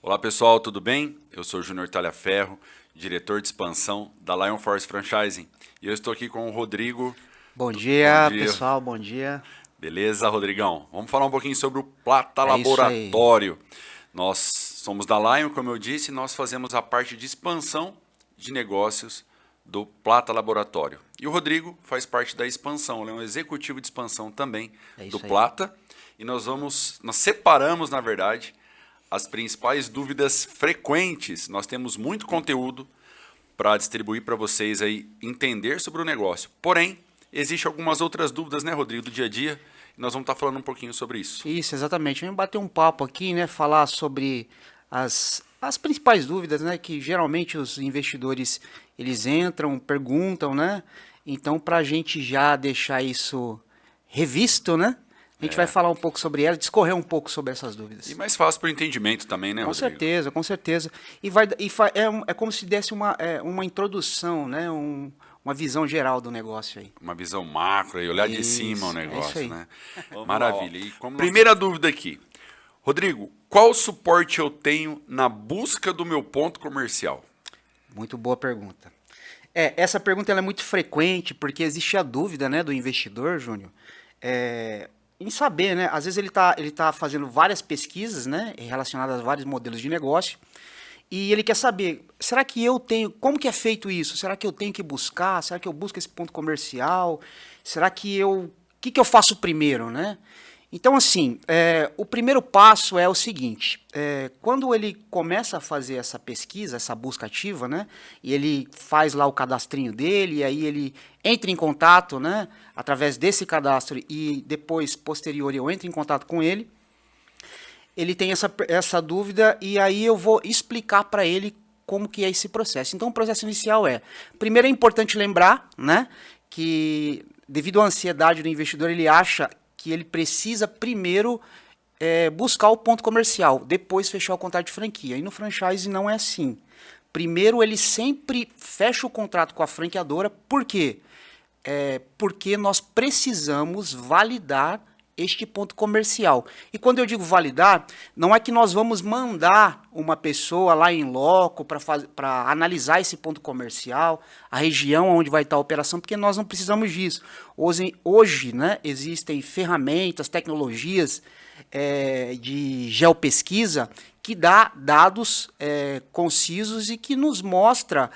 Olá pessoal, tudo bem? Eu sou o Júnior Talhaferro, diretor de expansão da Lion Force Franchising. E eu estou aqui com o Rodrigo. Bom Bom dia, dia. pessoal, bom dia. Beleza, Rodrigão? Vamos falar um pouquinho sobre o Plata É isso aí. Laboratório. Nós somos da Lion, como eu disse, nós fazemos a parte de expansão de negócios do Plata Laboratório. E o Rodrigo faz parte da expansão, ele é um executivo de expansão também É do isso aí. Plata. E nós separamos, na verdade, as principais dúvidas frequentes. Nós temos muito conteúdo para distribuir para vocês aí entender sobre o negócio. Porém, existem algumas outras dúvidas, né, Rodrigo, do dia a dia, e nós vamos estar falando um pouquinho sobre isso. Isso, exatamente. Vamos bater um papo aqui, né? Falar sobre as principais dúvidas, né? Que geralmente os investidores eles entram, perguntam, né? Então, para a gente já deixar isso revisto, né? A gente vai falar um pouco sobre ela, discorrer um pouco sobre essas E dúvidas. mais fácil para o entendimento também, né, Com Rodrigo? certeza, com certeza. É como se desse uma introdução, né? Uma visão geral do negócio aí. Uma visão macro e olhar de cima o É isso negócio, aí. né? Vamos lá, ó. Maravilha. E como primeira dúvida aqui. Rodrigo, qual suporte eu tenho na busca do meu ponto comercial? Muito boa pergunta. Essa pergunta ela é muito frequente porque existe a dúvida, né, do investidor, Júnior, em saber, né? Às vezes ele tá fazendo várias pesquisas, né, relacionadas a vários modelos de negócio e ele quer saber, será que eu tenho, como que é feito isso? Será que eu tenho que buscar? Será que eu busco esse ponto comercial? Será que o que que eu faço primeiro, né? Então, assim, o primeiro passo é o seguinte: quando ele começa a fazer essa pesquisa, essa busca ativa, né, e ele faz lá o cadastrinho dele, e aí ele entra em contato, né, através desse cadastro, e depois, posterior, eu entro em contato com ele tem essa dúvida, e aí eu vou explicar para ele como que é esse processo. Então, o processo inicial primeiro é importante lembrar, né, que devido à ansiedade do investidor, ele acha que ele precisa primeiro buscar o ponto comercial, depois fechar o contrato de franquia. E no franchise não é assim. Primeiro ele sempre fecha o contrato com a franqueadora, por quê? Porque nós precisamos validar este ponto comercial. E quando eu digo validar, não é que nós vamos mandar uma pessoa lá em loco para analisar esse ponto comercial, a região onde vai estar a operação, porque nós não precisamos disso. Hoje, né, existem ferramentas, tecnologias de geopesquisa que dá dados concisos e que nos mostra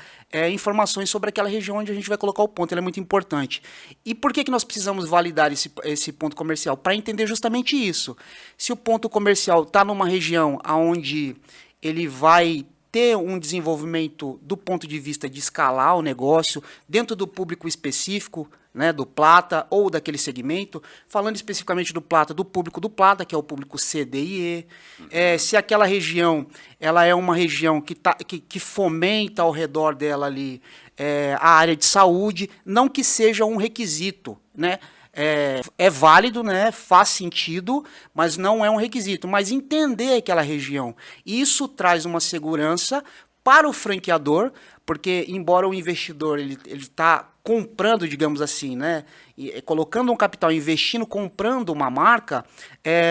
informações sobre aquela região onde a gente vai colocar o ponto. Ele é muito importante. E por que nós precisamos validar esse ponto comercial? Para entender justamente isso. Se o ponto comercial está numa região onde ele vai ter um desenvolvimento do ponto de vista de escalar o negócio dentro do público específico, né, do Plata ou daquele segmento, falando especificamente do Plata, do público do Plata, que é o público C, D e E. Se aquela região ela é uma região que fomenta ao redor dela ali a área de saúde, não que seja um requisito, né? É válido, né? Faz sentido, mas não é um requisito. Mas entender aquela região, isso traz uma segurança para o franqueador, porque embora o investidor ele está comprando, digamos assim, né, e colocando um capital, investindo, comprando uma marca,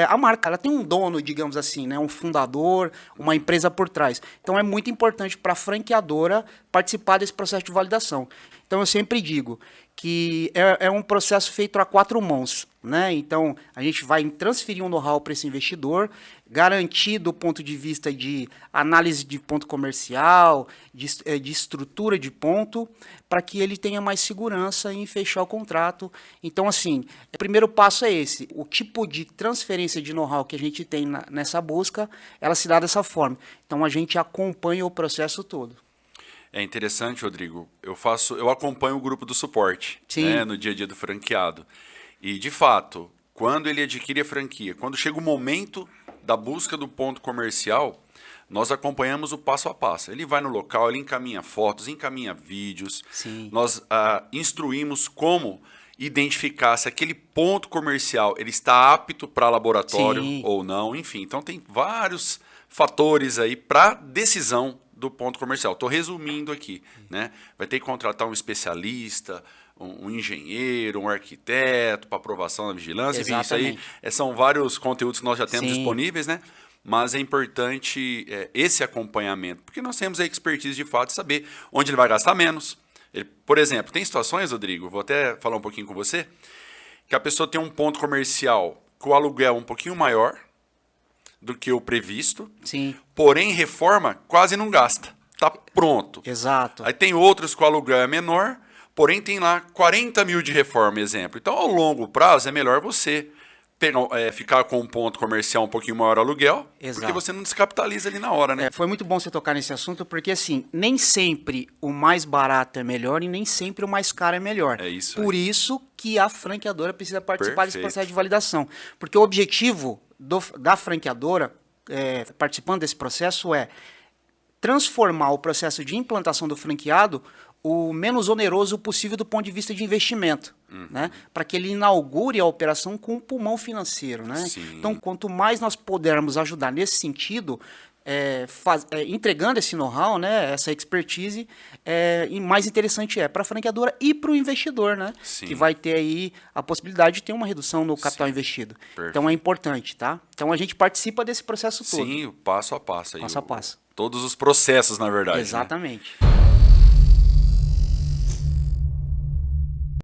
a marca ela tem um dono, digamos assim, né, um fundador, uma empresa por trás. Então é muito importante para a franqueadora participar desse processo de validação. Então eu sempre digo que é um processo feito a quatro mãos, né? Então a gente vai transferir um know-how para esse investidor, garantir do ponto de vista de análise de ponto comercial, de estrutura de ponto, para que ele tenha mais segurança em fechar o contrato. Então, assim, o primeiro passo é esse. O tipo de transferência de know-how que a gente tem nessa busca, ela se dá dessa forma. Então, a gente acompanha o processo todo. É interessante, Rodrigo. Eu acompanho o grupo do suporte, né, Sim, no dia a dia do franqueado. E de fato, quando ele adquire a franquia, quando chega o momento da busca do ponto comercial, nós acompanhamos o passo a passo. Ele vai no local, ele encaminha fotos, encaminha vídeos. sim, Nós instruímos como identificar se aquele ponto comercial ele está apto para laboratório sim. ou não, enfim. Então tem vários fatores aí para decisão do ponto comercial. Estou resumindo aqui, né? Vai ter que contratar um especialista, um engenheiro, um arquiteto para aprovação da vigilância, enfim, isso aí Exatamente. são vários conteúdos que nós já temos Sim, disponíveis, né? mas é importante esse acompanhamento, porque nós temos a expertise de fato de saber onde ele vai gastar menos. Por exemplo, tem situações, Rodrigo, vou até falar um pouquinho com você, que a pessoa tem um ponto comercial com o aluguel um pouquinho maior do que o previsto, Sim. porém reforma quase não gasta, está pronto. Exato. Aí tem outros que o aluguel é menor, porém tem lá 40 mil de reforma, exemplo. Então, ao longo prazo, é melhor você ficar com um ponto comercial um pouquinho maior aluguel, Exato. porque você não descapitaliza ali na hora, né? Foi muito bom você tocar nesse assunto, porque assim, nem sempre o mais barato é melhor e nem sempre o mais caro é melhor. É isso Por aí. isso que a franqueadora precisa participar desse Perfeito. processo de validação. Porque o objetivo da franqueadora, participando desse processo, é transformar o processo de implantação do franqueado o menos oneroso possível do ponto de vista de investimento, né? Para que ele inaugure a operação com um pulmão financeiro, né? Sim. Então, quanto mais nós pudermos ajudar nesse sentido, entregando esse know-how, né, essa expertise, e mais interessante para a franqueadora e para o investidor, né? Sim. Que vai ter aí a possibilidade de ter uma redução no capital investido. Perfeito. Então é importante, tá? Então a gente participa desse processo todo. Sim, o passo a passo. Aí, Passo a passo. Todos os processos, na verdade. né? Exatamente.